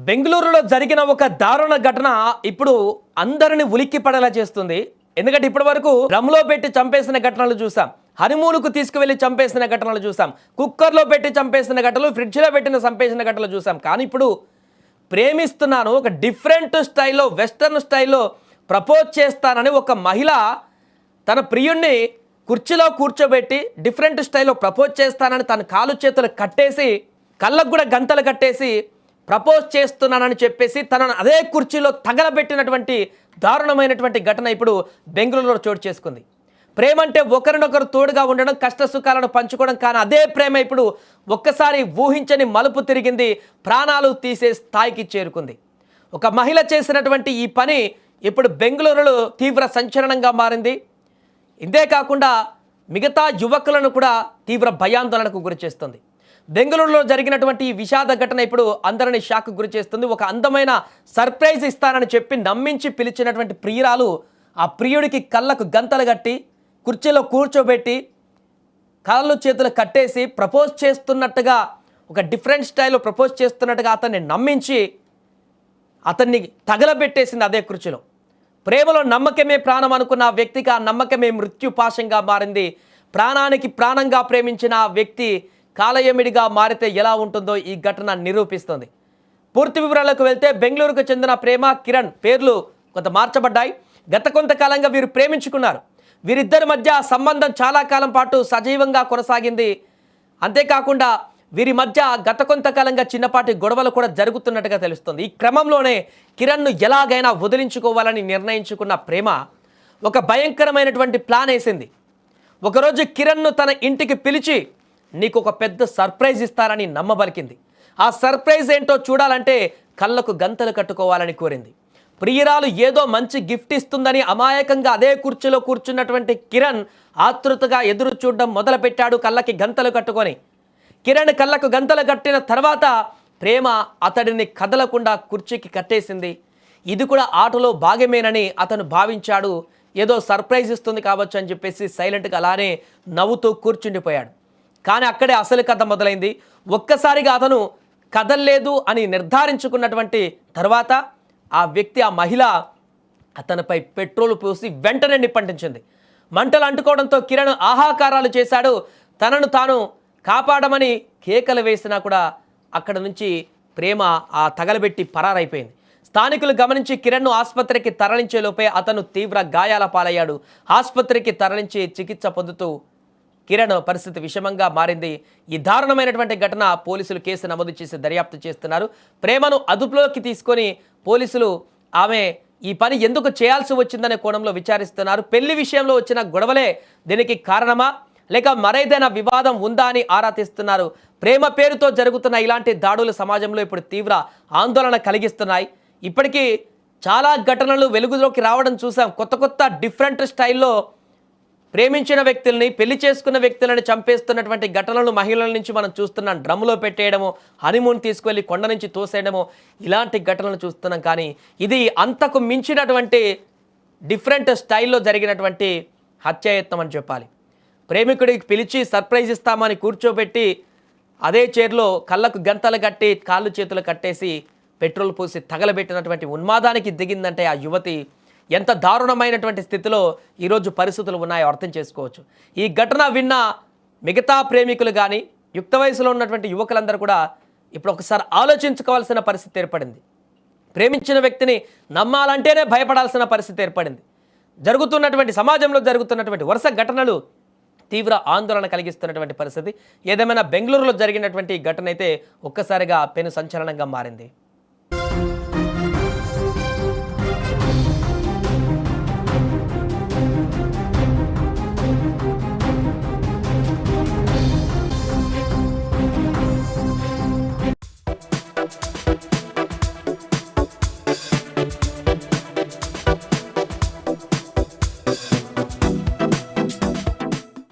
బెంగళూరులో జరిగిన ఒక దారుణ ఘటన ఇప్పుడు అందరిని ఉలిక్కి పడేలా చేస్తుంది. ఎందుకంటే ఇప్పటివరకు డ్రమ్లో పెట్టి చంపేసిన ఘటనలు చూసాం, హనీమూన్కు తీసుకువెళ్ళి చంపేసిన ఘటనలు చూసాం, కుక్కర్లో పెట్టి చంపేసిన ఘటనలు, ఫ్రిడ్జ్లో పెట్టిన చంపేసిన ఘటనలు చూసాం. కానీ ఇప్పుడు ప్రేమిస్తున్నాను, ఒక డిఫరెంట్ స్టైల్లో, వెస్టర్న్ స్టైల్లో ప్రపోజ్ చేస్తానని ఒక మహిళ తన ప్రియుణ్ణి కుర్చీలో కూర్చోబెట్టి డిఫరెంట్ స్టైల్లో ప్రపోజ్ చేస్తానని తన కాలు చేతులు కట్టేసి, కళ్ళకు కూడా గంతలు కట్టేసి ప్రపోజ్ చేస్తున్నానని చెప్పేసి తనను అదే కుర్చీలో తగలబెట్టినటువంటి దారుణమైనటువంటి ఘటన ఇప్పుడు బెంగళూరులో చోటు చేసుకుంది. ప్రేమ అంటే ఒకరినొకరు తోడుగా ఉండడం, కష్ట సుఖాలను పంచుకోవడం. కానీ అదే ప్రేమ ఇప్పుడు ఒక్కసారి ఊహించని మలుపు తిరిగింది, ప్రాణాలు తీసే స్థాయికి చేరుకుంది. ఒక మహిళ చేసినటువంటి ఈ పని ఇప్పుడు బెంగళూరులో తీవ్ర సంచలనంగా మారింది. ఇదే కాకుండా మిగతా యువకులను కూడా తీవ్ర భయాందోళనకు గురి చేస్తుంది. బెంగళూరులో జరిగినటువంటి ఈ విషాద ఘటన ఇప్పుడు అందరినీ షాక్ గురి చేస్తుంది. ఒక అందమైన సర్ప్రైజ్ ఇస్తానని చెప్పి నమ్మించి పిలిచినటువంటి ప్రియురాలు ఆ ప్రియుడికి కళ్ళకు గంతలు కట్టి కుర్చీలో కూర్చోబెట్టి కాళ్ళు చేతులు కట్టేసి ప్రపోజ్ చేస్తున్నట్టుగా, ఒక డిఫరెంట్ స్టైల్లో ప్రపోజ్ చేస్తున్నట్టుగా అతన్ని నమ్మించి అతన్ని తగలబెట్టేసింది అదే కుర్చీలో. ప్రేమలో నమ్మకమే ప్రాణం అనుకున్న ఆ వ్యక్తికి ఆ నమ్మకమే మృత్యుపాశంగా మారింది. ప్రాణానికి ప్రాణంగా ప్రేమించిన ఆ వ్యక్తి కాలయమిడిగా మారితే ఎలా ఉంటుందో ఈ ఘటన నిరూపిస్తుంది. పూర్తి వివరాలకు వెళ్తే బెంగళూరుకు చెందిన ప్రేమ, కిరణ్ పేర్లు కొంత మార్చబడ్డాయి. గత కొంతకాలంగా వీరు ప్రేమించుకున్నారు. వీరిద్దరి మధ్య సంబంధం చాలా కాలం పాటు సజీవంగా కొనసాగింది. అంతేకాకుండా వీరి మధ్య గత కొంతకాలంగా చిన్నపాటి గొడవలు కూడా జరుగుతున్నట్టుగా తెలుస్తుంది. ఈ క్రమంలోనే కిరణ్ను ఎలాగైనా వదిలించుకోవాలని నిర్ణయించుకున్న ప్రేమ ఒక భయంకరమైనటువంటి ప్లాన్ వేసింది. ఒకరోజు కిరణ్ను తన ఇంటికి పిలిచి నీకు ఒక పెద్ద సర్ప్రైజ్ ఇస్తారని నమ్మబలికింది. ఆ సర్ప్రైజ్ ఏంటో చూడాలంటే కళ్ళకు గంతలు కట్టుకోవాలని కోరింది. ప్రియురాలు ఏదో మంచి గిఫ్ట్ ఇస్తుందని అమాయకంగా అదే కుర్చీలో కూర్చున్నటువంటి కిరణ్ ఆతృతగా ఎదురు చూడడం మొదలుపెట్టాడు కళ్ళకి గంతలు కట్టుకొని. కిరణ్ కళ్ళకు గంతలు కట్టిన తర్వాత ప్రేమ అతడిని కదలకుండా కుర్చీకి కట్టేసింది. ఇది కూడా ఆటలో భాగమేనని అతను భావించాడు. ఏదో సర్ప్రైజ్ ఇస్తుంది కావచ్చు అని చెప్పేసి సైలెంట్గా అలానే నవ్వుతూ కూర్చుండిపోయాడు. కానీ అక్కడే అసలు కథ మొదలైంది. ఒక్కసారిగా అతను కదల్లేదు అని నిర్ధారించుకున్నటువంటి తర్వాత ఆ వ్యక్తి, ఆ మహిళ అతనిపై పెట్రోల్ పోసి వెంటనే నిప్పంటించింది. మంటలు అంటుకోవడంతో కిరణ్ ఆహాకారాలు చేశాడు. తనను తాను కాపాడమని కేకలు వేసినా కూడా అక్కడ నుంచి ప్రేమ ఆ తగలబెట్టి పరారైపోయింది. స్థానికులు గమనించి కిరణ్ను ఆసుపత్రికి తరలించే లోపే అతను తీవ్ర గాయాల పాలయ్యాడు. ఆసుపత్రికి తరలించి చికిత్స పొందుతూ కిరణ్ పరిస్థితి విషమంగా మారింది. ఈ దారుణమైనటువంటి ఘటన పోలీసులు కేసు నమోదు చేసి దర్యాప్తు చేస్తున్నారు. ప్రేమను అదుపులోకి తీసుకొని పోలీసులు ఆమె ఈ పని ఎందుకు చేయాల్సి వచ్చిందనే కోణంలో విచారిస్తున్నారు. పెళ్లి విషయంలో వచ్చిన గొడవలే దీనికి కారణమా, లేక మరేదైనా వివాదం ఉందా అని ఆరా తీస్తున్నారు. ప్రేమ పేరుతో జరుగుతున్న ఇలాంటి దాడులు సమాజంలో ఇప్పుడు తీవ్ర ఆందోళన కలిగిస్తున్నాయి. ఇప్పటికీ చాలా ఘటనలు వెలుగులోకి రావడం చూసాం. కొత్త కొత్త డిఫరెంట్ స్టైల్లో ప్రేమించిన వ్యక్తుల్ని, పెళ్లి చేసుకున్న వ్యక్తులను చంపేస్తున్నటువంటి ఘటనలు మహిళల నుంచి మనం చూస్తున్నాం. డ్రమ్లో పెట్టేయడము, హనీమూన్ తీసుకువెళ్ళి కొండ నుంచి తోసేయడము, ఇలాంటి ఘటనలు చూస్తున్నాం. కానీ ఇది అంతకు మించినటువంటి డిఫరెంట్ స్టైల్లో జరిగినటువంటి హత్యాయత్నం అని చెప్పాలి. ప్రేమికుడికి పిలిచి సర్ప్రైజ్ ఇస్తామని కూర్చోబెట్టి అదే చైర్లో కళ్ళకు గంతలు కట్టి కాళ్ళు చేతులు కట్టేసి పెట్రోల్ పోసి తగలబెట్టినటువంటి ఉన్మాదానికి దిగిందంటే ఆ యువతి ఎంత దారుణమైనటువంటి స్థితిలో ఈరోజు పరిస్థితులు ఉన్నాయో అర్థం చేసుకోవచ్చు. ఈ ఘటన విన్న మిగతా ప్రేమికులు కానీ, యుక్త వయసులో ఉన్నటువంటి యువకులందరూ కూడా ఇప్పుడు ఒకసారి ఆలోచించుకోవాల్సిన పరిస్థితి ఏర్పడింది. ప్రేమించిన వ్యక్తిని నమ్మాలంటేనే భయపడాల్సిన పరిస్థితి ఏర్పడింది. సమాజంలో జరుగుతున్నటువంటి వరుస ఘటనలు తీవ్ర ఆందోళన కలిగిస్తున్నటువంటి పరిస్థితి. ఏదేమైనా బెంగళూరులో జరిగినటువంటి ఘటన అయితే ఒక్కసారిగా పెను సంచలనంగా మారింది.